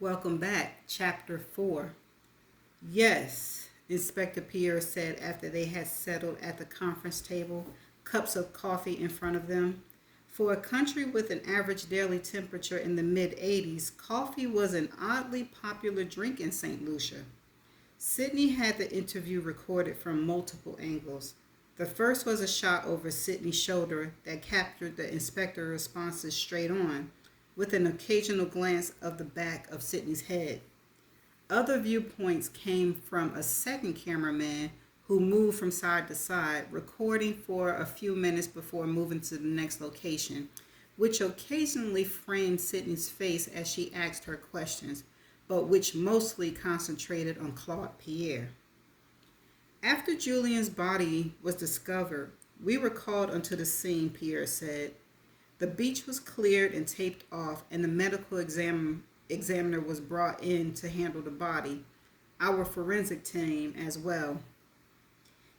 Welcome back, Chapter 4. Yes, Inspector Pierre said after they had settled at the conference table, cups of coffee in front of them. For a country with an average daily temperature in the mid 80s, coffee was an oddly popular drink in St. Lucia. Sydney had the interview recorded from multiple angles. The first was a shot over Sydney's shoulder that captured the inspector's responses straight on, with an occasional glance of the back of Sydney's head. Other viewpoints came from a second cameraman who moved from side to side, recording for a few minutes before moving to the next location, which occasionally framed Sydney's face as she asked her questions, but which mostly concentrated on Claude Pierre. After Julian's body was discovered, we were called onto the scene, Pierre said. The beach was cleared and taped off, and the medical examiner was brought in to handle the body, our forensic team as well.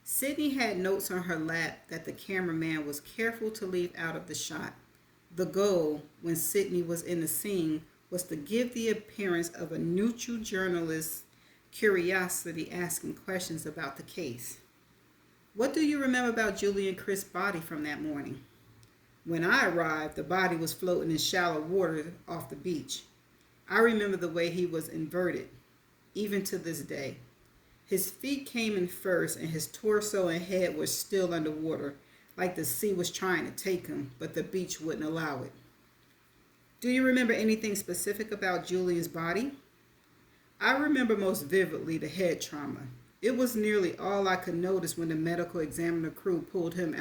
Sydney had notes on her lap that the cameraman was careful to leave out of the shot. The goal, when Sydney was in the scene, was to give the appearance of a neutral journalist's curiosity asking questions about the case. What do you remember about Julian Chris's body from that morning? When I arrived, the body was floating in shallow water off the beach. I remember the way he was inverted, even to this day. His feet came in first, and his torso and head were still underwater, like the sea was trying to take him, but the beach wouldn't allow it. Do you remember anything specific about Julian's body? I remember most vividly the head trauma. It was nearly all I could notice when the medical examiner crew pulled him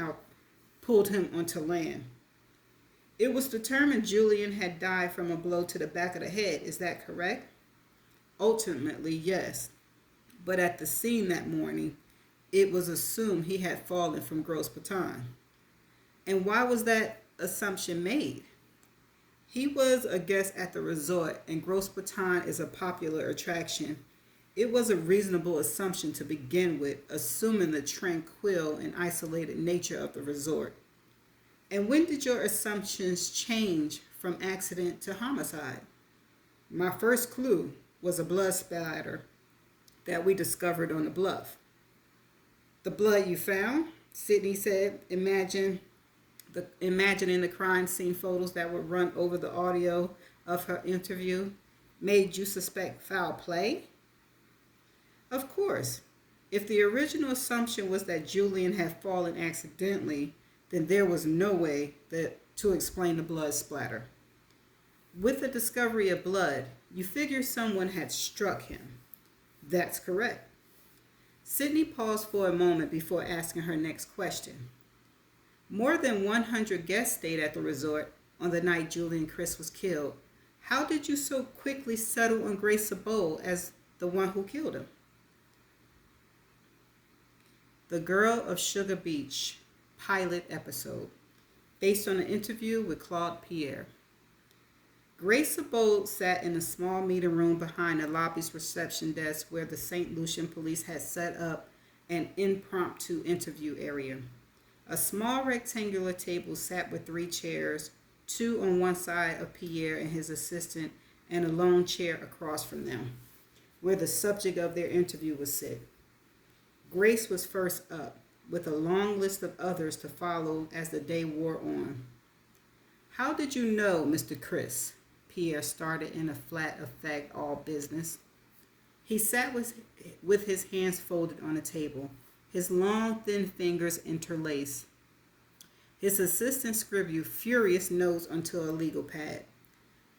onto land. It was determined Julian had died from a blow to the back of the head, is that correct? Ultimately, yes. But at the scene that morning, it was assumed he had fallen from Gros Baton. And why was that assumption made? He was a guest at the resort, and Gros Baton is a popular attraction. It was a reasonable assumption to begin with, assuming the tranquil and isolated nature of the resort. And when did your assumptions change from accident to homicide? My first clue was a blood splatter that we discovered on the bluff. The blood you found, Sydney said, imagining the crime scene photos that would run over the audio of her interview, made you suspect foul play? Of course. If the original assumption was that Julian had fallen accidentally, then there was no way to explain the blood splatter. With the discovery of blood, you figure someone had struck him. That's correct. Sydney paused for a moment before asking her next question. More than 100 guests stayed at the resort on the night Julian Chris was killed. How did you so quickly settle on Grace Sabole as the one who killed him? The Girl of Sugar Beach pilot episode, based on an interview with Claude Pierre. Grace Sabole sat in a small meeting room behind the lobby's reception desk where the St. Lucian police had set up an impromptu interview area. A small rectangular table sat with 3 chairs, 2 on one side of Pierre and his assistant, and a lone chair across from them, where the subject of their interview would sit. Grace was first up, with a long list of others to follow as the day wore on. How did you know, Mr. Chris? Pierre started in a flat effect all business. He sat with his hands folded on the table, his long, thin fingers interlaced. His assistant scribbled furious notes onto a legal pad.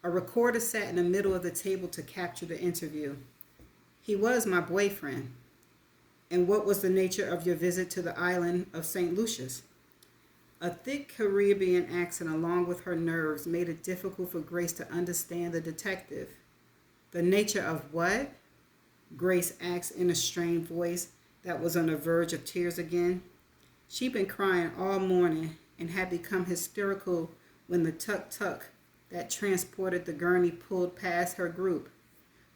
A recorder sat in the middle of the table to capture the interview. He was my boyfriend. And what was the nature of your visit to the island of St. Lucia's? A thick Caribbean accent along with her nerves made it difficult for Grace to understand the detective. The nature of what? Grace asked in a strained voice that was on the verge of tears again. She'd been crying all morning and had become hysterical when the tuk-tuk that transported the gurney pulled past her group.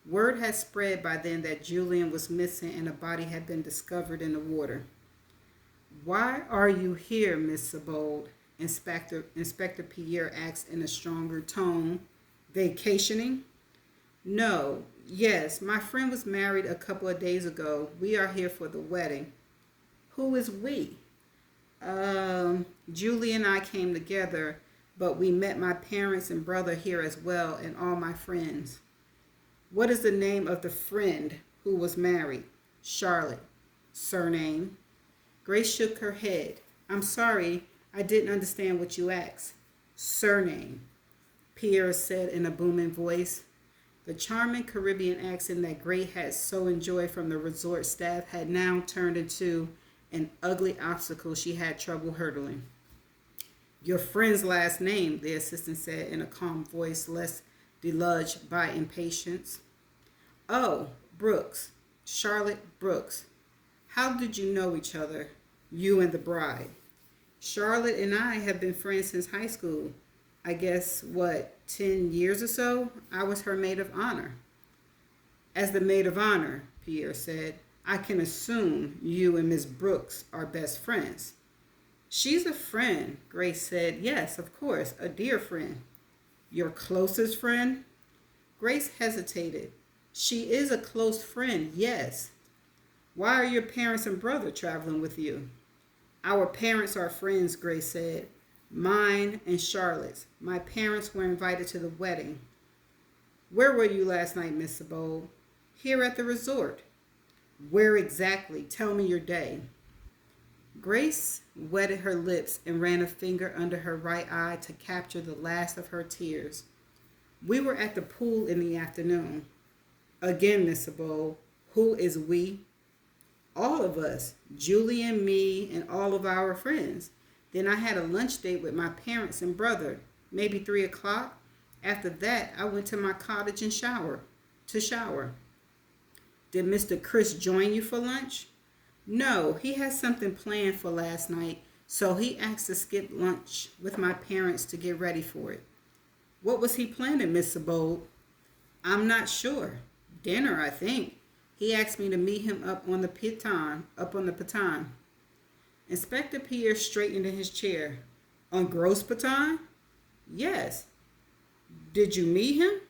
Word had spread by then that Julian was missing and a body had been discovered in the water. Why are you here, Miss Sabole? Inspector Pierre asked in a stronger tone. Vacationing? No, yes, my friend was married a couple of days ago. We are here for the wedding. Who is we? Julie and I came together, but we met my parents and brother here as well, and all my friends. What is the name of the friend who was married? Charlotte. Surname? Grace shook her head. I'm sorry, I didn't understand what you asked. Surname, Pierre said in a booming voice. The charming Caribbean accent that Grace had so enjoyed from the resort staff had now turned into an ugly obstacle she had trouble hurdling. Your friend's last name, the assistant said in a calm voice, less deluged by impatience. Oh, Brooks. Charlotte Brooks. How did you know each other, you and the bride? Charlotte and I have been friends since high school. I guess, 10 years or so? I was her maid of honor. As the maid of honor, Pierre said, I can assume you and Miss Brooks are best friends. She's a friend, Grace said. Yes, of course, a dear friend. Your closest friend? Grace hesitated. She is a close friend, yes. Why are your parents and brother traveling with you? Our parents are friends, Grace said. Mine and Charlotte's. My parents were invited to the wedding. Where were you last night, Miss Sabold? Here at the resort. Where exactly? Tell me your day. Grace wetted her lips and ran a finger under her right eye to capture the last of her tears. We were at the pool in the afternoon. Again, Miss Sabold, who is we? All of us, Julie and me and all of our friends. Then I had a lunch date with my parents and brother, maybe 3 o'clock. After that, I went to my cottage and shower. Did Mr. Chris join you for lunch? No, he had something planned for last night, so he asked to skip lunch with my parents to get ready for it. What was he planning, Miss Sabold? I'm not sure. Dinner, I think. He asked me to meet him up on the Patan. Inspector Pierre straightened in his chair. On Gros Patan? Yes. Did you meet him?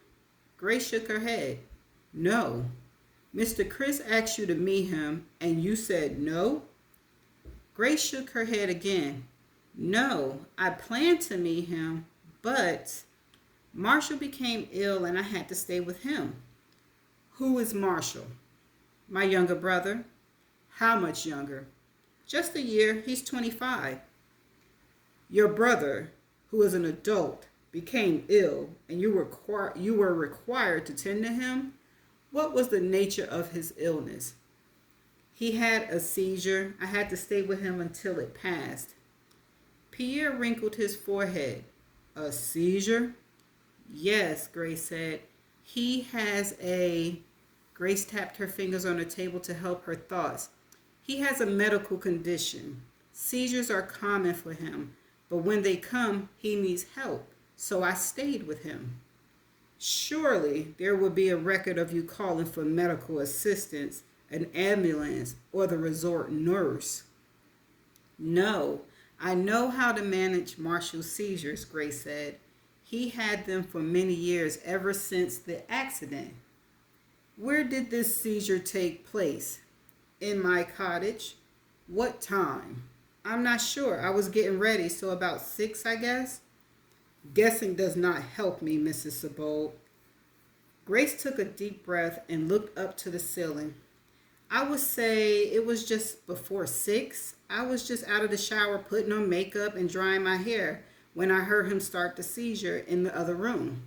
Grace shook her head. No. Mr. Chris asked you to meet him, and you said no? Grace shook her head again. No, I planned to meet him, but Marshall became ill and I had to stay with him. Who is Marshall? My younger brother. How much younger? Just a year. He's 25. Your brother, who is an adult, became ill and you were required to tend to him? What was the nature of his illness? He had a seizure. I had to stay with him until it passed. Pierre wrinkled his forehead. A seizure? Yes, Grace said. He has a... Grace tapped her fingers on the table to help her thoughts. He has a medical condition. Seizures are common for him, but when they come, he needs help. So I stayed with him. Surely there will be a record of you calling for medical assistance, an ambulance, or the resort nurse. No, I know how to manage Marshall's seizures, Grace said. He had them for many years, ever since the accident. Where did this seizure take place? In my cottage. What time? I'm not sure. I was getting ready, so about 6, I guess. Guessing does not help me, Mrs. Sabold. Grace took a deep breath and looked up to the ceiling. I would say it was just before 6. I was just out of the shower putting on makeup and drying my hair when I heard him start the seizure in the other room.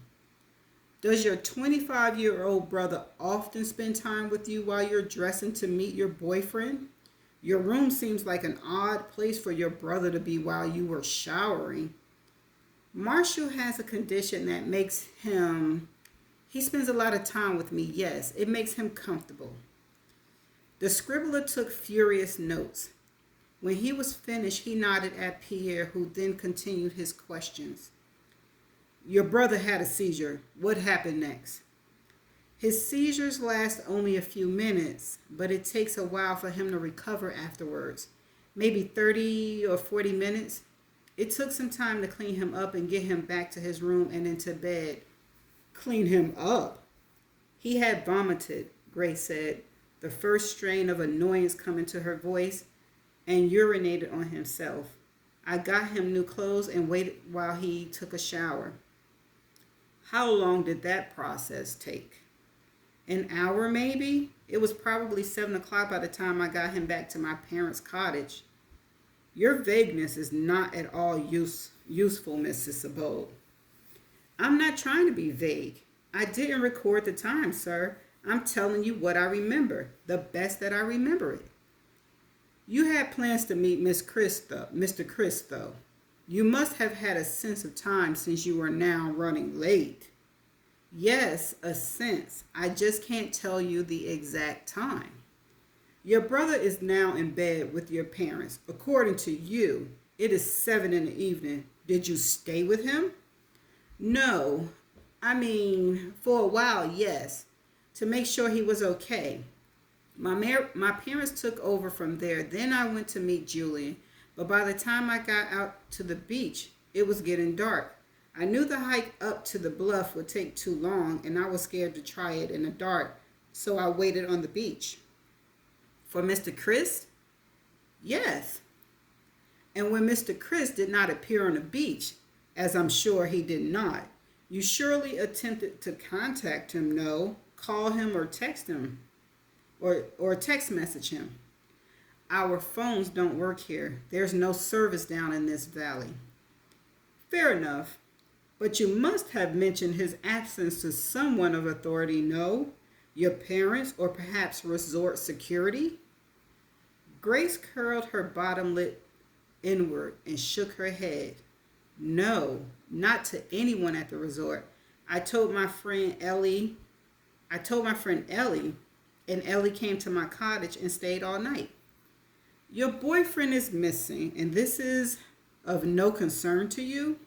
Does your 25-year-old brother often spend time with you while you're dressing to meet your boyfriend? Your room seems like an odd place for your brother to be while you were showering. Marshall has a condition that makes him... He spends a lot of time with me, yes. It makes him comfortable. The scribbler took furious notes. When he was finished, he nodded at Pierre, who then continued his questions. Your brother had a seizure. What happened next? His seizures last only a few minutes, but it takes a while for him to recover afterwards. Maybe 30 or 40 minutes. It took some time to clean him up and get him back to his room and into bed. Clean him up? He had vomited, Grace said, the first strain of annoyance coming to her voice, and urinated on himself. I got him new clothes and waited while he took a shower. How long did that process take? An hour, maybe? It was probably 7 o'clock by the time I got him back to my parents' cottage. Your vagueness is not at all useful, Mrs. Sabode. I'm not trying to be vague. I didn't record the time, sir. I'm telling you what I remember, the best that I remember it. You had plans to meet Mr. Chris, though. You must have had a sense of time since you are now running late. Yes, a sense. I just can't tell you the exact time. Your brother is now in bed with your parents. According to you, it is 7 in the evening. Did you stay with him? No. I mean, for a while, yes. To make sure he was okay. My parents took over from there. Then I went to meet Julian. But by the time I got out to the beach, it was getting dark. I knew the hike up to the bluff would take too long, and I was scared to try it in the dark, so I waited on the beach. For Mr. Chris? Yes. And when Mr. Chris did not appear on the beach, as I'm sure he did not, you surely attempted to contact him, no? Call him or text him, or text message him. Our phones don't work here. There's no service down in this valley. Fair enough. But you must have mentioned his absence to someone of authority, no? Your parents or perhaps resort security? Grace curled her bottom lip inward and shook her head. No, not to anyone at the resort. I told my friend Ellie, and Ellie came to my cottage and stayed all night. Your boyfriend is missing, and this is of no concern to you?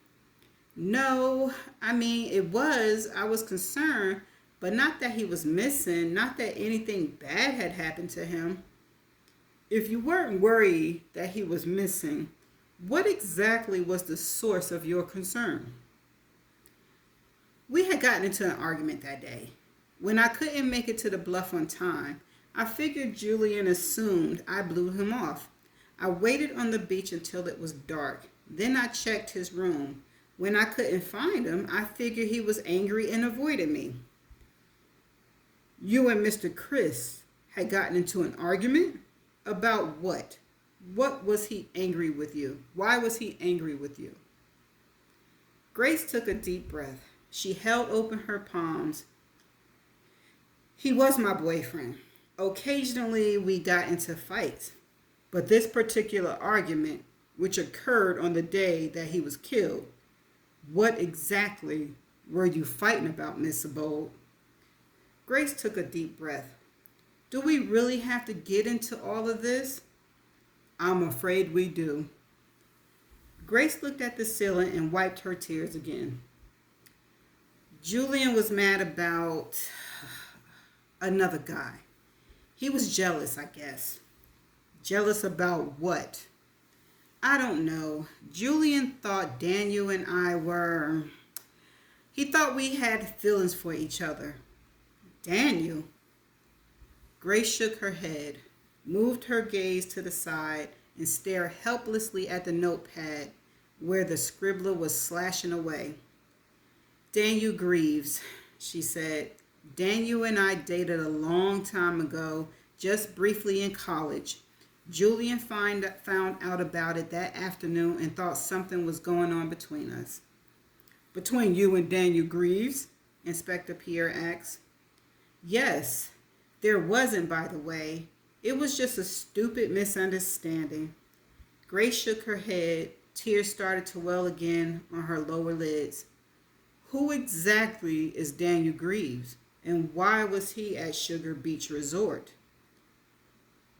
No, I mean, it was. I was concerned, but not that he was missing, not that anything bad had happened to him. If you weren't worried that he was missing, what exactly was the source of your concern? We had gotten into an argument that day. When I couldn't make it to the bluff on time, I figured Julian assumed I blew him off. I waited on the beach until it was dark. Then I checked his room. When I couldn't find him, I figured he was angry and avoided me. You and Mr. Chris had gotten into an argument? About what? What was he angry with you? Why was he angry with you? Grace took a deep breath. She held open her palms. He was my boyfriend. Occasionally we got into fights, but this particular argument, which occurred on the day that he was killed, what exactly were you fighting about, Miss Sabode? Grace took a deep breath. Do we really have to get into all of this? I'm afraid we do. Grace looked at the ceiling and wiped her tears again. Julian was mad about another guy. He was jealous, I guess. Jealous about what? I don't know. Julian thought Daniel and I were... He thought we had feelings for each other. Daniel? Grace shook her head, moved her gaze to the side, and stared helplessly at the notepad where the scribbler was slashing away. Daniel Greaves, she said. Daniel and I dated a long time ago, just briefly in college. Julian found out about it that afternoon and thought something was going on between us. Between you and Daniel Greaves? Inspector Pierre asked. Yes, there wasn't, by the way. It was just a stupid misunderstanding. Grace shook her head. Tears started to well again on her lower lids. Who exactly is Daniel Greaves, and why was he at Sugar Beach Resort?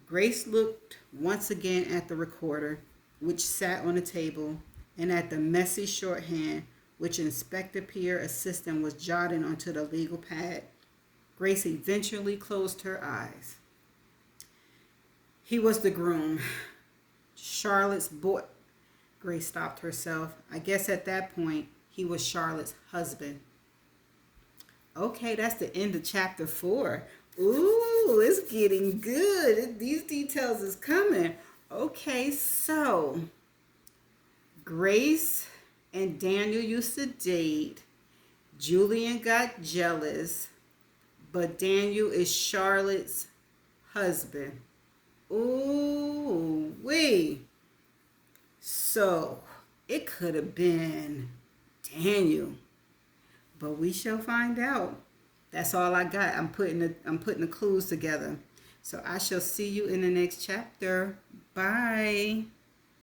Grace looked once again at the recorder, which sat on the table, and at the messy shorthand, which Inspector Pierre's assistant was jotting onto the legal pad. Grace eventually closed her eyes. He was the groom. Charlotte's boy. Grace stopped herself. I guess at that point, he was Charlotte's husband. Okay, that's the end of chapter 4. Ooh, it's getting good. These details is coming. Okay, so Grace and Daniel used to date. Julian got jealous, but Daniel is Charlotte's husband. Ooh, wee. So it could have been Daniel, but we shall find out. That's all I got. I'm putting the clues together. So I shall see you in the next chapter. Bye.